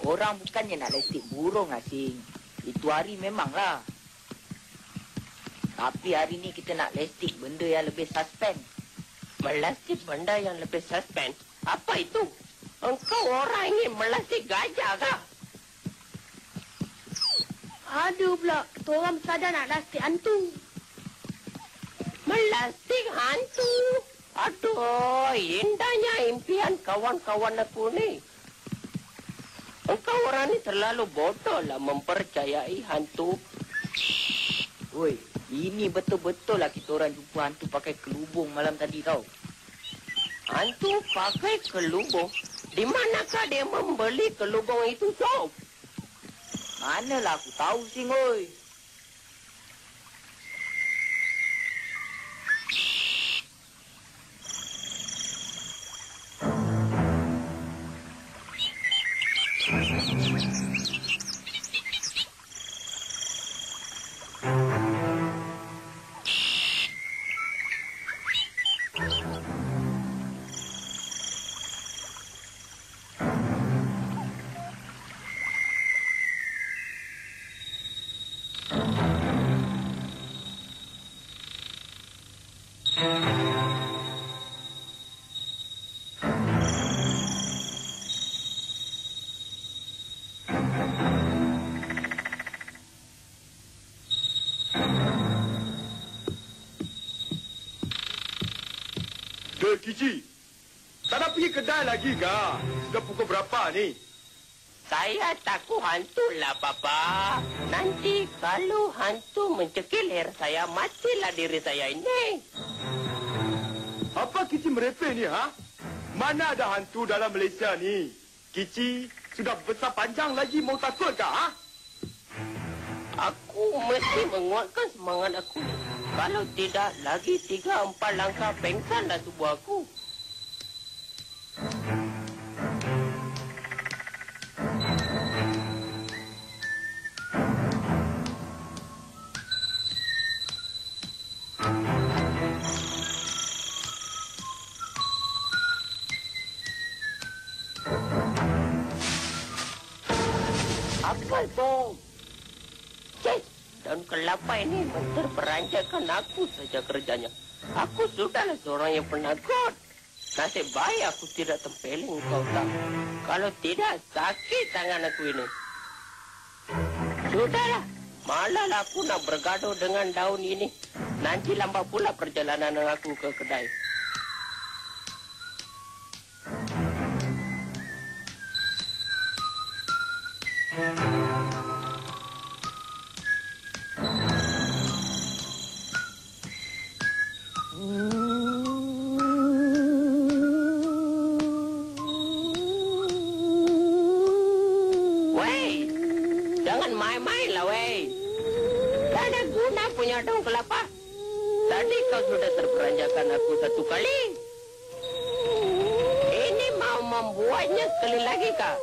Orang bukannya nak lastik burung, Asing. Itu hari memanglah. Tapi hari ni kita nak lastik benda yang lebih suspend. Melastik benda yang lebih suspend? Apa itu? Engkau orang ini melastik gajah kah? Aduh pula, kita orang sadar nak lastik hantu. Melastik hantu? Aduh, indahnya impian kawan-kawan aku ni. Engkau orang ni terlalu bodoh lah mempercayai hantu. Oi, ini betul-betul lah kita orang jumpa hantu pakai kelubung malam tadi tau. Hantu pakai kelubung? Di manakah dia membeli kelubung itu, Sob? Manalah aku tahu, Sing, oi. Kici, tak nak pergi kedai lagi kah? Sudah pukul berapa ni? Saya takut hantu lah, Papa. Nanti kalau hantu mencekik leher saya, matilah diri saya ini. Apa Kici merepek ni, ha? Mana ada hantu dalam Malaysia ni? Kici sudah besar panjang lagi, mau takut kah, ha? Aku mesti menguatkan semangat aku. Kalau tidak, lagi 3-4 langkah pengsanlah tubuh aku. Apa itu? Cek! Dan kelapa ini memperberanjakan aku saja kerjanya. Aku sudahlah seorang yang penakut. Nasib baik aku tidak tempeling kau tak. Kalau tidak, sakit tangan aku ini. Sudahlah, malah aku nak bergaduh dengan daun ini. Nanti lambat pula perjalanan aku ke kedai. Punya daun kelapa. Tadi kau sudah terperanjakan aku satu kali. Ini mau membuatnya sekali lagi kah?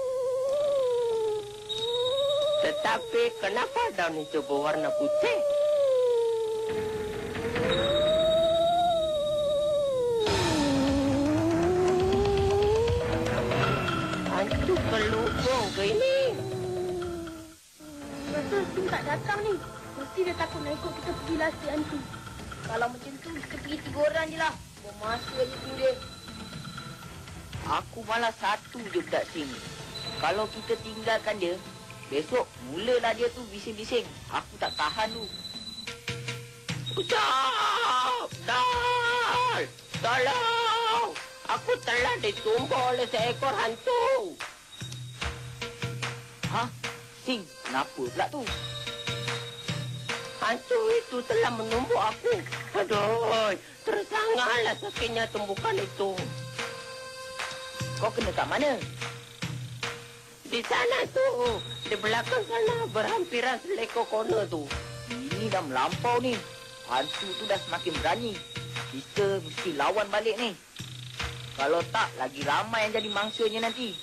Tetapi kenapa daun itu berwarna putih? Hantu kelubung ke ini? Rasa Sim tak datang ni. Mesti dia takut nak ikut kita pergi lastik hantu. Kalau macam tu, kita pergi 3 orang je lah. Buang masa je tu dia. Aku malah satu je budak Sing. Kalau kita tinggalkan dia, besok mulalah dia tu bising-bising. Aku tak tahan tu. Stop! Stop! Tolong! Aku telah ditumbuk oleh seekor hantu. Hah? Sing, kenapa pula tu? Hantu itu telah menumbuk aku. Aduh, tersangatlah sakitnya tumbukan itu. Kau kena kat mana? Di sana tu, di belakang sana berhampiran selekor corner tu. Ini dah melampau ni. Hantu tu dah semakin berani. Kita mesti lawan balik ni. Kalau tak, lagi ramai yang jadi mangsanya nanti.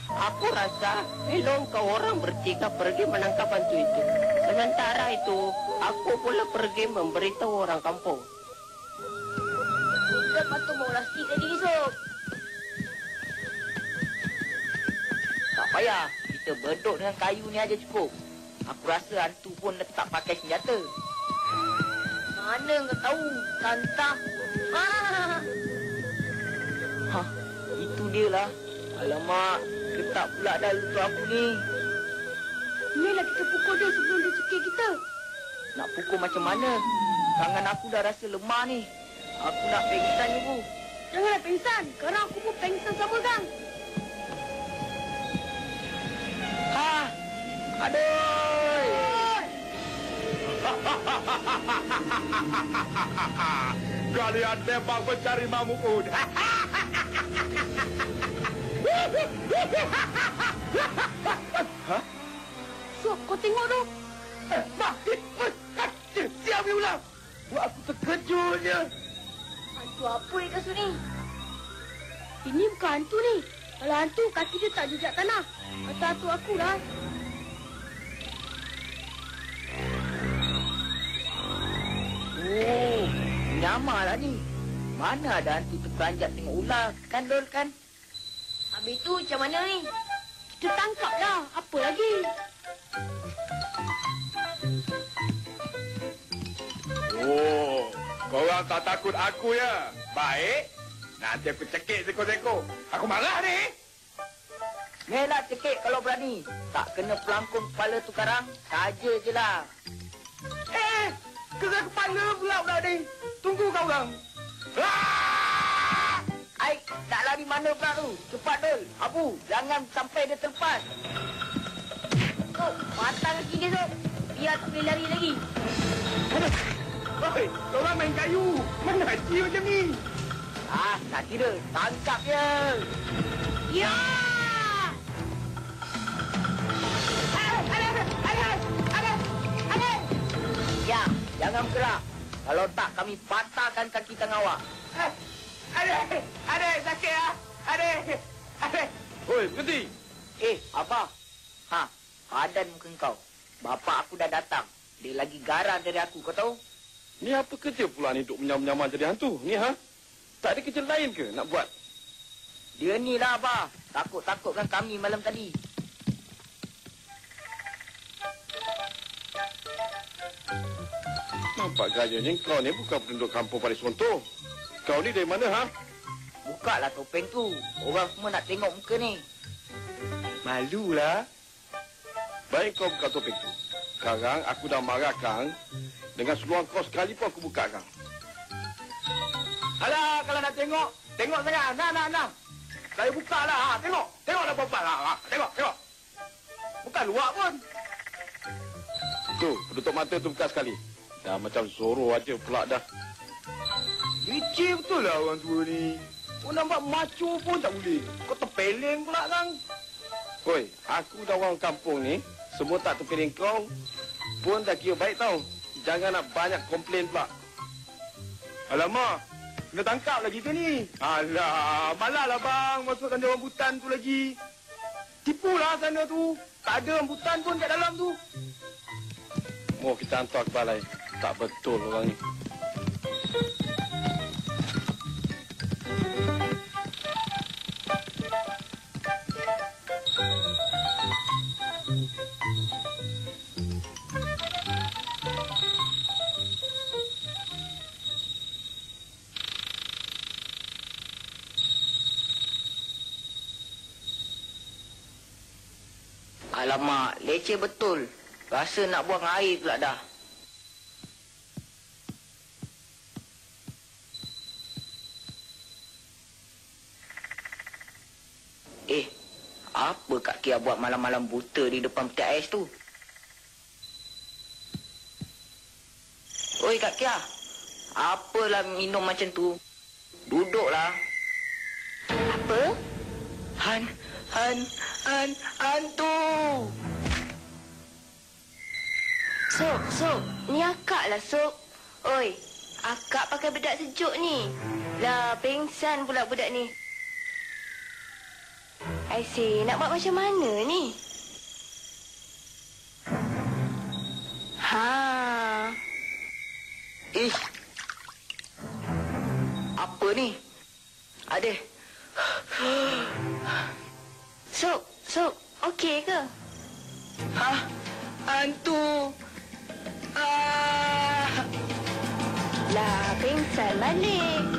Aku rasa elok kau orang bertiga pergi menangkap hantu itu. Sementara itu, aku pula pergi memberitahu orang kampung. Kita patut mau lastik tadi ni, Sob. Tak payah. kita bedok dengan kayu ni aja cukup. Aku rasa hantu pun tak pakai senjata. Mana kau tahu? Tantah. Hah, itu dia lah. Alamak, ketak pula dah lutut aku ni. Inilah kita pukul dia sebelum dia cekik kita. Nak pukul macam mana? Tangan aku dah rasa lemah ni. Aku nak pengsan ni, Bu. Janganlah pengsan. Sekarang aku pun pengsan sama, Kang. Ha! Aduh! Kalian memang mencari Mahmud. Sok, kau tengok tu. Siap ni ulang. Buat aku terkejut je. Hantu apa ni kasut ni? Ini bukan hantu ni. Kalau hantu, kaki dia tak jejak tanah. Kata hantu aku lah. Oh, nyamar lah ni. Mana ada hantu terperanjat tengok ular. Kan, Dol, kan? Habis tu macam mana ni? Kita tangkap dah. Apa lagi? Oh, korang tak takut aku ya? Baik. Nanti aku cekik seko-seko. Aku marah ni. Melah cekik kalau berani. Tak kena pelangkung kepala tu karang. Saja je lah. Kena kepala pula budak ni. Tunggu kau orang. Aik, nak lari mana pula tu? Cepat, Dol. Abu, jangan sampai dia terlepas. Sok, patang kaki dia, Sok. Biar tak boleh lari lagi. Oi, korang main kayu. Mana haji macam ni? Ah, tak kira. Tangkap je. Ya! Ya, jangan bergerak. Kalau tak, kami patahkan kaki tangan awak. Adik, sakit ah. Adik. Oi, berhenti. Apa? Ha, padan muka kau. Bapak aku dah datang. Dia lagi garang dari aku, kau tahu? Ni apa kerja pula ni duk menyamar-menyamar jadi hantu? Ni ha? Tak ada kerja lain ke nak buat? Dia ni lah, Abah. Takut-takutkan kami malam tadi. Nampak gayanya kau ni bukan penduduk kampung Paris Monto. Kau ni dari mana, ha? Bukalah topeng tu. Orang semua nak tengok muka ni. Malulah. Baik kau buka topeng tu. Sekarang aku dah marah Kang. Dengan seluang kau sekali pun aku buka Kang. Alah, kalau nak tengok, tengok sangat. Nah. Saya buka lah. Ha, tengok. Tengoklah perempuan. Ha, tengok. Bukan luar pun. Tu, penutup mata tu buka sekali. Dah macam Zorro aja pula dah. Licik betul lah orang tua ni. Kau nampak macho pun tak boleh. Kau terpeleng pula, Kang. Hoi, aku dah orang kampung ni. Semua tak terpeleng kau. Pun dah kira baik tau. Jangan nak banyak komplain pula. Alamak. Kena tangkap lagi ke ni? Alah, malah lah bang. Masukkan dia rambutan tu lagi. Tipulah sana tu. Tak ada rambutan pun kat dalam tu. Mau kita hantar ke balai. Tak betul orang ni. Alamak, leceh betul. Rasa nak buang air pula dah. Apa Kak Kia buat malam-malam buta di depan peti ais tu? Oi Kak Kia, apalah minum macam tu? Duduklah. Apa? Hantu. Sok. Ni akak lah, Sok. Oi, akak pakai bedak sejuk ni. Lah, pengsan pula budak ni. Aisy, nak buat macam mana ni? Apa ni? Ada. Sok, okey ke? Hah? Hantu. Ah. Lah, pingsan balik.